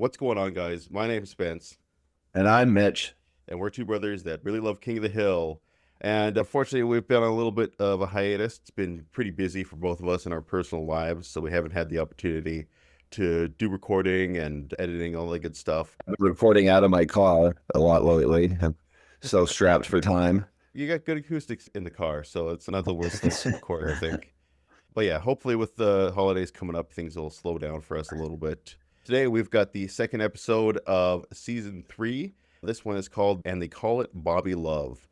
What's going on, guys? My name's Spence, And I'm Mitch. and we're two brothers that really love King of the Hill. And unfortunately, we've been on a little bit of a hiatus. It's been pretty busy for both of us in our personal lives, so we haven't had the opportunity to do recording and editing, all that good stuff. I've been recording out of my car a lot lately. I'm so strapped for time. You got good acoustics in the car, so it's not the worst thing to record, I think. But yeah, hopefully with the holidays coming up, things will slow down for us a little bit. Today we've got the second episode of season 3. This one is called And They Call It Bobby Love.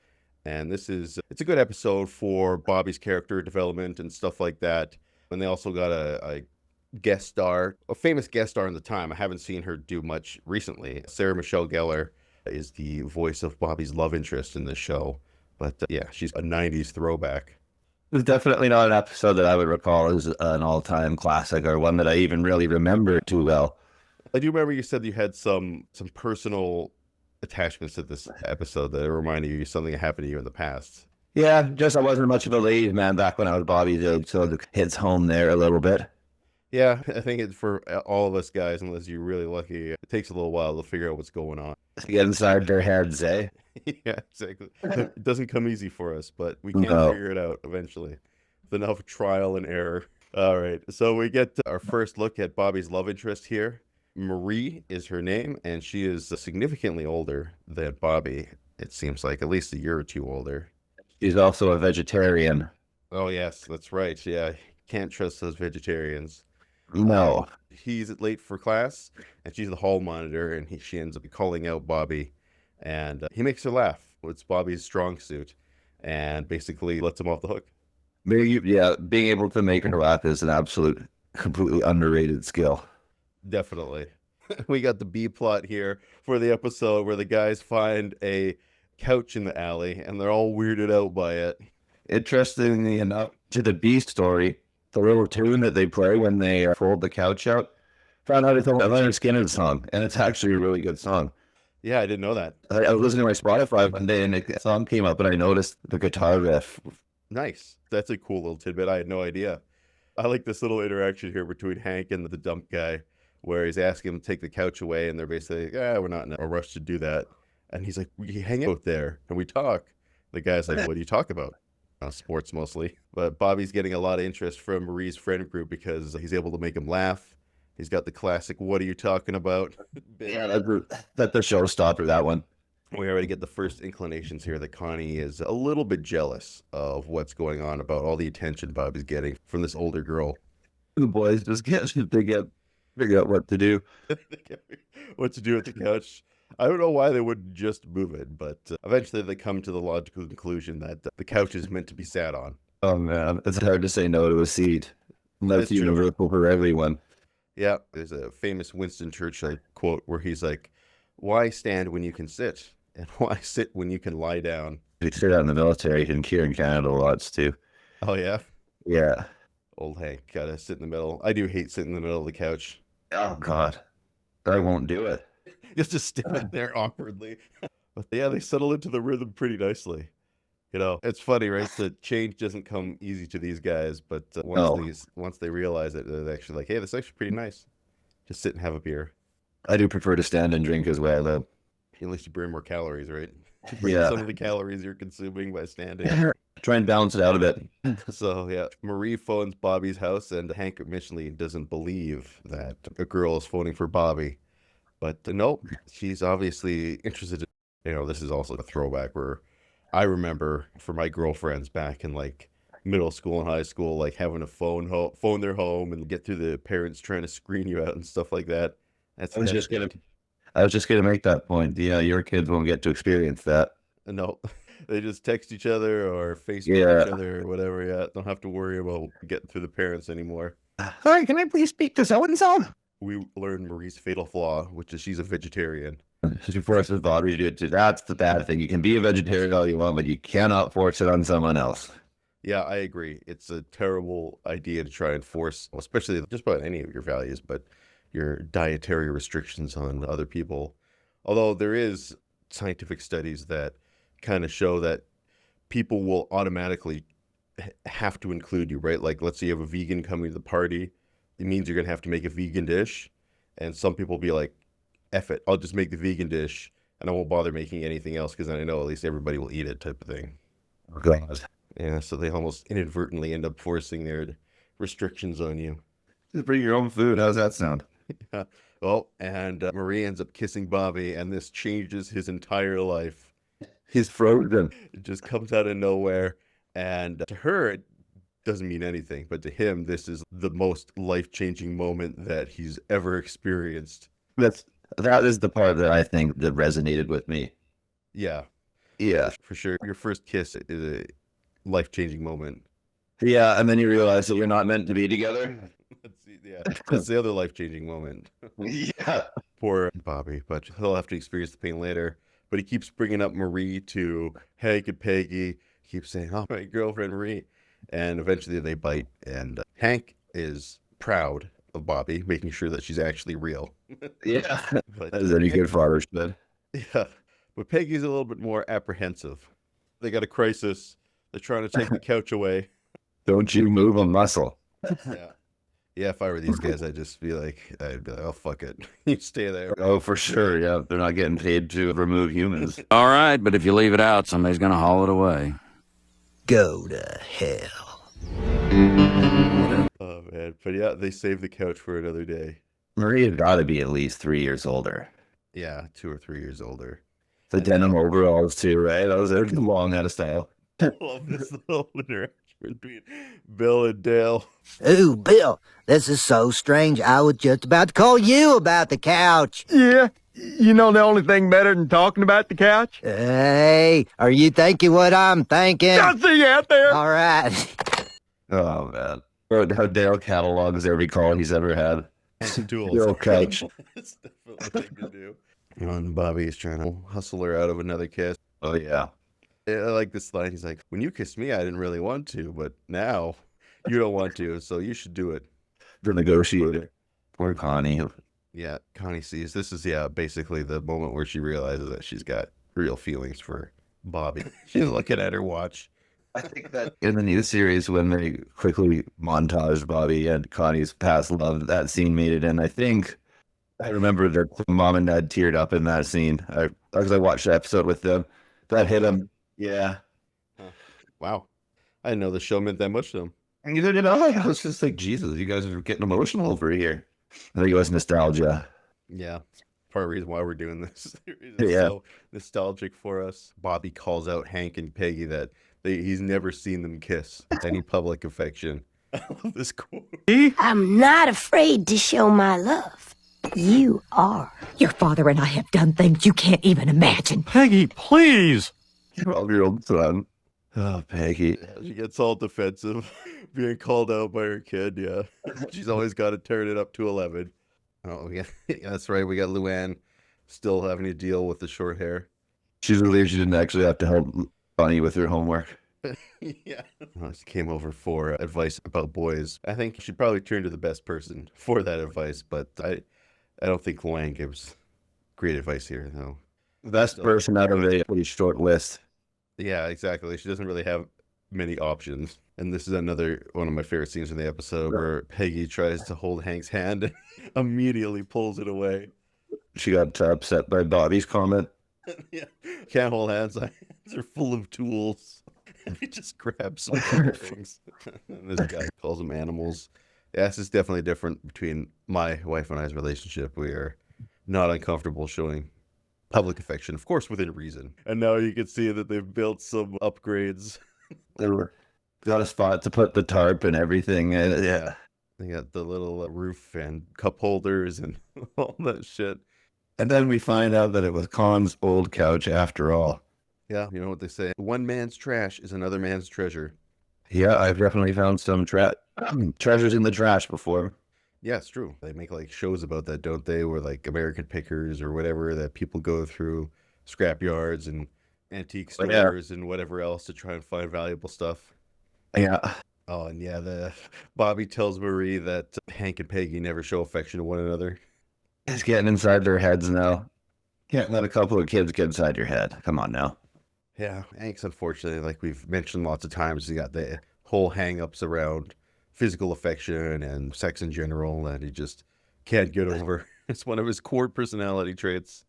And it's a good episode for Bobby's character development and stuff like that. And they also got a guest star, a famous guest star in the time. I haven't seen her do much recently. Sarah Michelle Gellar is the voice of Bobby's love interest in this show. But yeah, she's a 90s throwback. It's definitely not an episode that I would recall as an all-time classic or one that I even really remember too well. I do remember you said you had some personal attachments to this episode that reminded you of something that happened to you in the past. Yeah, just I wasn't much of a ladies man back when I was Bobby's age, so it hits home there a little bit. Yeah, I think it's for all of us guys, unless you're really lucky. It takes a little while to figure out what's going on. Get inside their heads, eh? Yeah, exactly. It doesn't come easy for us, but we can No. figure it out eventually with enough trial and error. All right, so we get our first look at Bobby's love interest here. Marie is her name, and she is significantly older than Bobby. It seems like at least a year or two older. She's also a vegetarian. Oh, yes, that's right. Yeah, can't trust those vegetarians. No. He's late for class, and she's the hall monitor, and she ends up calling out Bobby, and he makes her laugh. It's Bobby's strong suit, and basically lets him off the hook. Yeah, being able to make her laugh is an absolute, completely underrated skill. Definitely. We got the B plot here for the episode where the guys find a couch in the alley, and they're all weirded out by it. Interestingly enough, to the B story, the little tune that they play when they fold the couch out, found out it's a Leonard Skinner song, and it's actually a really good song. Yeah, I didn't know that. I was listening to my Spotify one day, and a song came up, and I noticed the guitar riff. Nice. That's a cool little tidbit. I had no idea. I like this little interaction here between Hank and the dump guy, where he's asking him to take the couch away, and they're basically like, we're not in a rush to do that. And he's like, we hang out there and we talk. The guy's like, what do you talk about? Sports mostly. But Bobby's getting a lot of interest from Marie's friend group because he's able to make him laugh. He's got the classic, what are you talking about? Yeah, that's the showstopper, that one. We already get the first inclinations here that Connie is a little bit jealous of what's going on about all the attention Bobby's getting from this older girl. The boys just figure out what to do. What to do with the couch. I don't know why they wouldn't just move it, but eventually they come to the logical conclusion that the couch is meant to be sat on. Oh man, it's hard to say no to a seat. That's That's true. universal for everyone. Yeah, there's a famous Winston Churchill quote where he's like, why stand when you can sit? And why sit when you can lie down? We sit out in the military and here in Canada lots too. Oh, yeah? Yeah. Old Hank, gotta sit in the middle. I do hate sitting in the middle of the couch. Oh God, I won't do it. Just standing there awkwardly. But yeah, they settle into the rhythm pretty nicely. You know, it's funny, right? The change doesn't come easy to these guys, but No. once they realize it, they're actually like, hey, this is actually pretty nice. Just sit and have a beer. I do prefer to stand and drink as well, though. At least you burn more calories, right? You burn Yeah. some of the calories you're consuming by standing. Try and balance it out a bit. So yeah, Marie phones Bobby's house, and Hank initially doesn't believe that a girl is phoning for Bobby. But nope, she's obviously interested in, this is also a throwback where I remember for my girlfriends back in like middle school and high school, like having to phone their home and get through the parents trying to screen you out and stuff like that. I was just gonna make that point. Yeah, your kids won't get to experience that. No, they just text each other or Facebook Yeah. each other or whatever. Yeah, don't have to worry about getting through the parents anymore. Hi, can I please speak to so and so? We learned Marie's fatal flaw, which is she's a vegetarian. She forces Bobby to do it too. That's the bad thing. You can be a vegetarian all you want, but you cannot force it on someone else. Yeah, I agree. It's a terrible idea to try and force, especially just about any of your values, but your dietary restrictions on other people. Although there is scientific studies that kind of show that people will automatically have to include you, right? Like, let's say you have a vegan coming to the party, it means you're going to have to make a vegan dish. And some people be like, F it, I'll just make the vegan dish and I won't bother making anything else because I know at least everybody will eat it type of thing. Oh, God. Yeah, so they almost inadvertently end up forcing their restrictions on you. Just bring your own food. How's that sound? Yeah. Well, and Marie ends up kissing Bobby, and this changes his entire life. He's frozen. It just comes out of nowhere, and to her, it doesn't mean anything, but to him, this is the most life-changing moment that he's ever experienced. That is the part that I think that resonated with me. Yeah, Yeah. for sure. Your first kiss is a life-changing moment. Yeah, and then you realize that you're not meant to be together. That's the other life-changing moment. Yeah. Poor Bobby, but he'll have to experience the pain later. But he keeps bringing up Marie to Hank and Peggy. He keeps saying, "Oh, my girlfriend Marie," and eventually they bite. And Hank is proud of Bobby, making sure that she's actually real. Yeah. But As any good father should. yeah, but Peggy's a little bit more apprehensive. They got a crisis. They're trying to take the couch away. Don't you move a muscle. Yeah. Yeah, if I were these guys, I'd be like, oh, fuck it. You stay there. Oh, for sure. Yeah, they're not getting paid to remove humans. All right, but if you leave it out, somebody's going to haul it away. Go to hell. Oh, man. But yeah, they saved the couch for another day. Maria's got to be at least 3 years older. Yeah, 2 or 3 years older. The denim overalls too, right? Those are long out of style. I love this little interaction between Bill and Dale. Ooh, Bill, this is so strange. I was just about to call you about the couch. Yeah, you know the only thing better than talking about the couch? Hey, are you thinking what I'm thinking? I see you out there. All right. Oh, man. Or how Dale catalogs every call he's ever had. Duels. Your couch. It's definitely a thing to do. You know, and Bobby's trying to hustle her out of another kiss. Oh, yeah. I like this line. He's like, when you kissed me, I didn't really want to, but now you don't want to, so you should do it. The negotiator. Poor Connie. Yeah, Connie sees this is basically the moment where she realizes that she's got real feelings for Bobby. She's looking at her watch. I think that in the new series, when they quickly montage Bobby and Connie's past love, that scene made it. And I think I remember their mom and dad teared up in that scene. Because I watched the episode with them. That hit them. Yeah. Wow. I didn't know the show meant that much to them. And neither did I. I was just like, Jesus, you guys are getting emotional over here. I think it was nostalgia. Yeah. Part of the reason why we're doing this. It's Yeah. so nostalgic for us. Bobby calls out Hank and Peggy that he's never seen them kiss with any public affection. I love this quote. I'm not afraid to show my love. You are. Your father and I have done things you can't even imagine. Peggy, please. 12-year-old son. Oh, Peggy. She gets all defensive, being called out by her kid. Yeah, she's always got to turn it up to 11. Oh, yeah, that's right. We got Luann still having to deal with the short hair. She's relieved she didn't actually have to help Bonnie with her homework. Yeah, she came over for advice about boys. I think she'd probably turn to the best person for that advice, but I don't think Luann gives great advice here, though. Best person out of a pretty short list. Yeah, exactly. She doesn't really have many options. And this is another one of my favorite scenes in the episode where Peggy tries to hold Hank's hand and immediately pulls it away. She got upset by Bobby's comment. Yeah, can't hold hands. My hands are full of tools. And he just grabs some things. And this guy calls them animals. Yeah, this is definitely different between my wife and I's relationship. We are not uncomfortable showing public affection, of course, within reason. And now you can see that they've built some upgrades. They got a spot to put the tarp and everything. And yeah. They got the little roof and cup holders and all that shit. And then we find out that it was Con's old couch after all. Yeah, you know what they say. One man's trash is another man's treasure. Yeah, I've definitely found some treasures in the trash before. Yeah, it's true. They make like shows about that, don't they? Where like American Pickers or whatever, that people go through scrap yards and antique stores and whatever else to try and find valuable stuff. Yeah. Oh, and yeah, the Bobby tells Marie that Hank and Peggy never show affection to one another. It's getting inside their heads now. Can't let a couple of kids get inside your head. Come on now. Yeah, Hank's unfortunately, like we've mentioned lots of times, he got the whole hang-ups around physical affection and sex in general that he just can't get over. It's one of his core personality traits.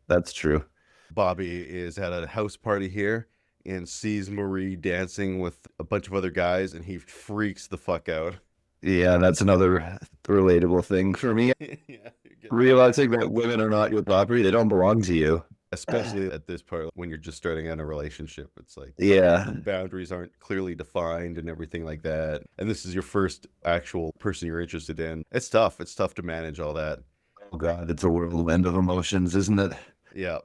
That's true. Bobby is at a house party here and sees Marie dancing with a bunch of other guys, and he freaks the fuck out. Yeah, that's another relatable thing for me. Yeah, Realizing that women are not your property, they don't belong to you. especially at this part when you're just starting out a relationship. It's like Yeah. boundaries aren't clearly defined and everything like that. And this is your first actual person you're interested in. It's tough. It's tough to manage all that. Oh God, it's a whirlwind of emotions, isn't it? Yeah.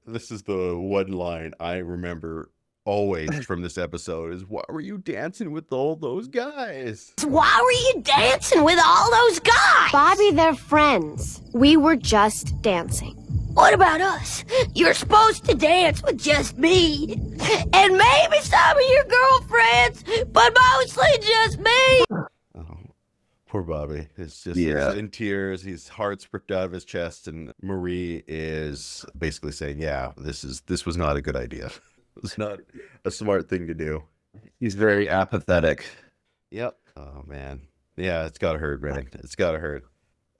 This is the one line I remember always from this episode is, why were you dancing with all those guys? Why were you dancing with all those guys? Bobby, they're friends. We were just dancing. What about us? You're supposed to dance with just me. And maybe some of your girlfriends, but mostly just me. Oh, poor Bobby. It's just Yeah. he's in tears. His heart's ripped out of his chest, and Marie is basically saying, yeah, this was not a good idea. It's not a smart thing to do. He's very apathetic. Yep. Oh man. Yeah, it's gotta hurt, man. It's gotta hurt.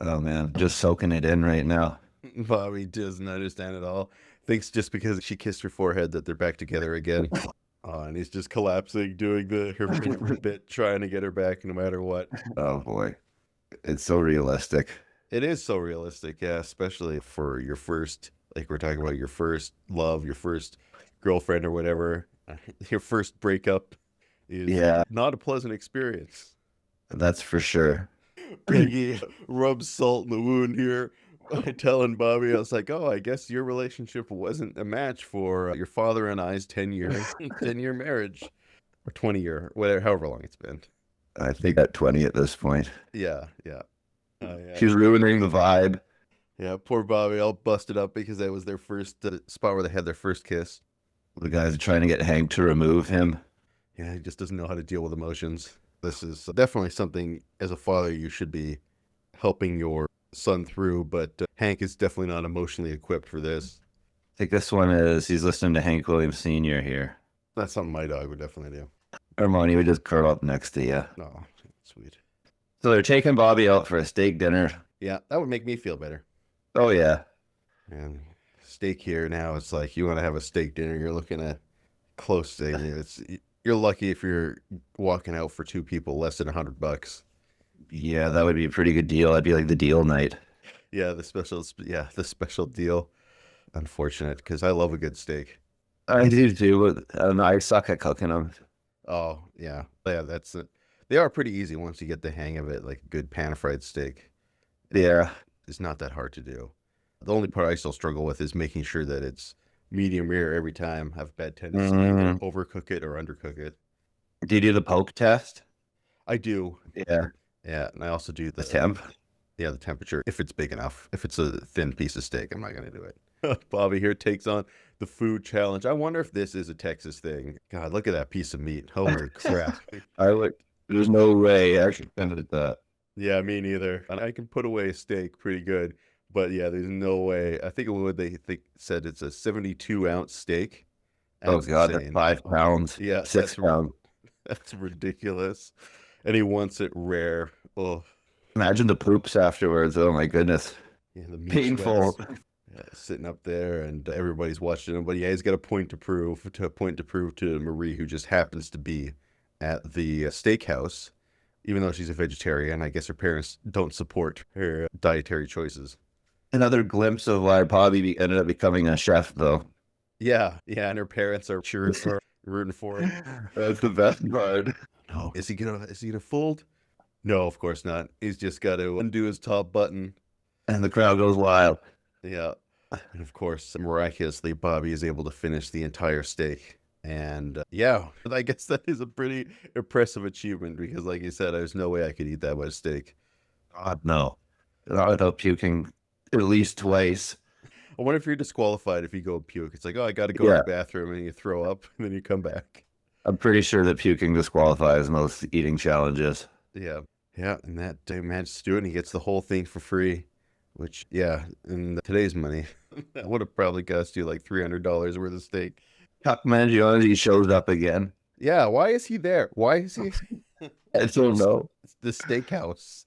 Oh man, just soaking it in right now. Bobby doesn't understand at all. Thinks just because she kissed her forehead that they're back together again. And he's just collapsing, doing her favorite bit, trying to get her back no matter what. Oh boy, it's so realistic. It is so realistic, yeah, especially for your first, like we're talking about, your first love, your first girlfriend or whatever. Your first breakup is Yeah. not a pleasant experience. That's for sure. Peggy rubs salt in the wound here by telling Bobby, I was like, oh, I guess your relationship wasn't a match for your father and I's 10-year marriage, or 20-year, whatever, however long it's been. I think at 20 at this point. Yeah. Yeah, She's ruining the vibe. yeah, poor Bobby, all busted up because that was their first spot where they had their first kiss. The guys are trying to get Hank to remove him. Yeah, he just doesn't know how to deal with emotions. This is definitely something, as a father, you should be helping your son through, but Hank is definitely not emotionally equipped for this. I think this one is, he's listening to Hank Williams Sr. here. That's something my dog would definitely do. Hermione would just curl up next to you. No, sweet. So they're taking Bobby out for a steak dinner. Yeah, that would make me feel better. Oh yeah. And steak here now, it's like you want to have a steak dinner, you're looking at close to you're lucky if you're walking out for two people less than $100. Yeah, that would be a pretty good deal. That'd be like the deal night. Yeah, the special deal. Unfortunate, because I love a good steak. I do too, but I don't know, I suck at cooking them. Oh yeah, that's it. They are pretty easy once you get the hang of it. Like a good pan fried steak, Yeah. it's not that hard to do. The only part I still struggle with is making sure that it's medium rare every time. I have a bad tendency to either overcook it or undercook it. Do you do the poke test? I do. Yeah. Yeah, and I also do The temp? Yeah, the temperature, if it's big enough. If it's a thin piece of steak, I'm not going to do it. Bobby here takes on the food challenge. I wonder if this is a Texas thing. God, look at that piece of meat. Holy crap. There's no way I actually ended at that. Yeah, me neither. And I can put away a steak pretty good, but yeah, there's no way. I think said it's a 72-ounce steak. Oh That's God, that's insane. 5 pounds. Yeah, 6 pounds. That's ridiculous. And he wants it rare. Oh, Imagine the poops afterwards. Oh my goodness. yeah, the meat Painful. sweats. Yeah, sitting up there, and everybody's watching him. But yeah, he's got a point to prove to Marie, who just happens to be at the steakhouse, even though she's a vegetarian. I guess her parents don't support her dietary choices. Another glimpse of why Bobby ended up becoming a chef, though. Yeah, and her parents are cheering for her, rooting for him. That's the best part. No, is he gonna fold? No, of course not. He's just got to undo his top button. And the crowd goes wild. Yeah. And of course, miraculously, Bobby is able to finish the entire steak. And yeah, I guess that is a pretty impressive achievement because, like you said, there's no way I could eat that much steak. God, no. Not without puking at least twice. I wonder if you're disqualified if you go puke. It's like, oh, I got to go to the bathroom, and you throw up, and then you come back. I'm pretty sure that puking disqualifies most eating challenges. Yeah. Yeah, and that managed to do it, and he gets the whole thing for free. Which, yeah, in today's money, that would have probably cost you like $300 worth of steak. Chuck Mangione shows up again. Yeah, why is he there? Why is he? I don't know. It's the steakhouse.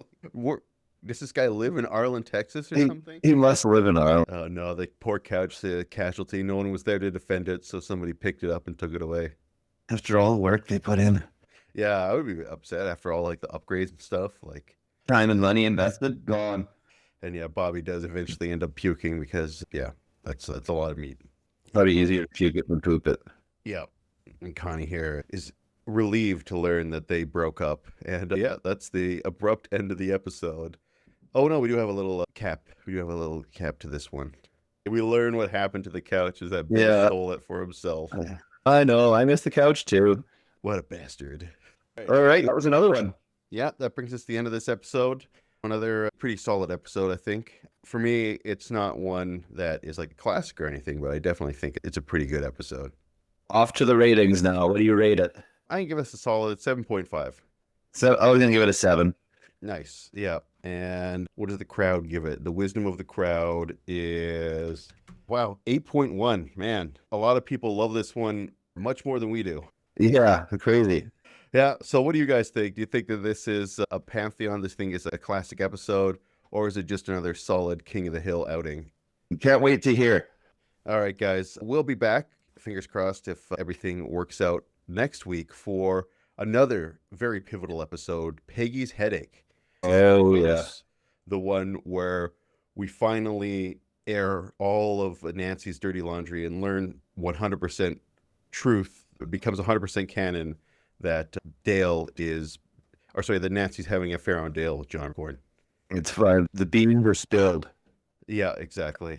Does this guy live in Arlen, Texas or something? He must live in Ireland. Oh, no, the poor couch casualty. No one was there to defend it, so somebody picked it up and took it away. After all the work they put in, Yeah, I would be upset after all, like, the upgrades and stuff. Like, time and money invested, gone. and yeah, Bobby does eventually end up puking because, yeah, that's a lot of meat. Probably easier to puke it than poop it. Yeah, and Connie here is relieved to learn that they broke up. And yeah, that's the abrupt end of the episode. Oh no, we do have a little cap. We do have a little cap to this one. We learn what happened to the couch is that Bill Yeah. stole it for himself. I know. I miss the couch too. What a bastard. All right, that was another one. Yeah, that brings us to the end of this episode. Another pretty solid episode, I think. For me, it's not one that is like a classic or anything, but I definitely think it's a pretty good episode. Off to the ratings now. What do you rate it? I can give us a solid 7.5. So I was gonna give it a 7. Nice. Yeah. And what does the crowd give it? The wisdom of the crowd is, wow, 8.1. Man, a lot of people love this one much more than we do. Yeah, crazy. Yeah. So what do you guys think? Do you think that this is a pantheon? This thing is a classic episode? Or is it just another solid King of the Hill outing? Can't wait to hear. All right, guys. We'll be back. Fingers crossed if everything works out next week for another very pivotal episode, Peggy's Headache. Oh yeah. Course, the one where we finally air all of Nancy's dirty laundry and learn 100% truth. It becomes 100% canon that that Nancy's having an affair on Dale with John Gordon. It's fine. The beans are spilled. Yeah, exactly.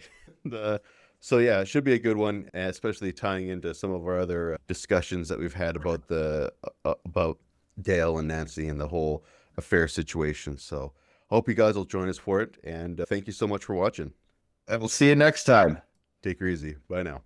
So yeah, it should be a good one, especially tying into some of our other discussions that we've had about about Dale and Nancy and the whole affair situation. So hope you guys will join us for it, and thank you so much for watching. And we'll see you next time. Take her easy. Bye now.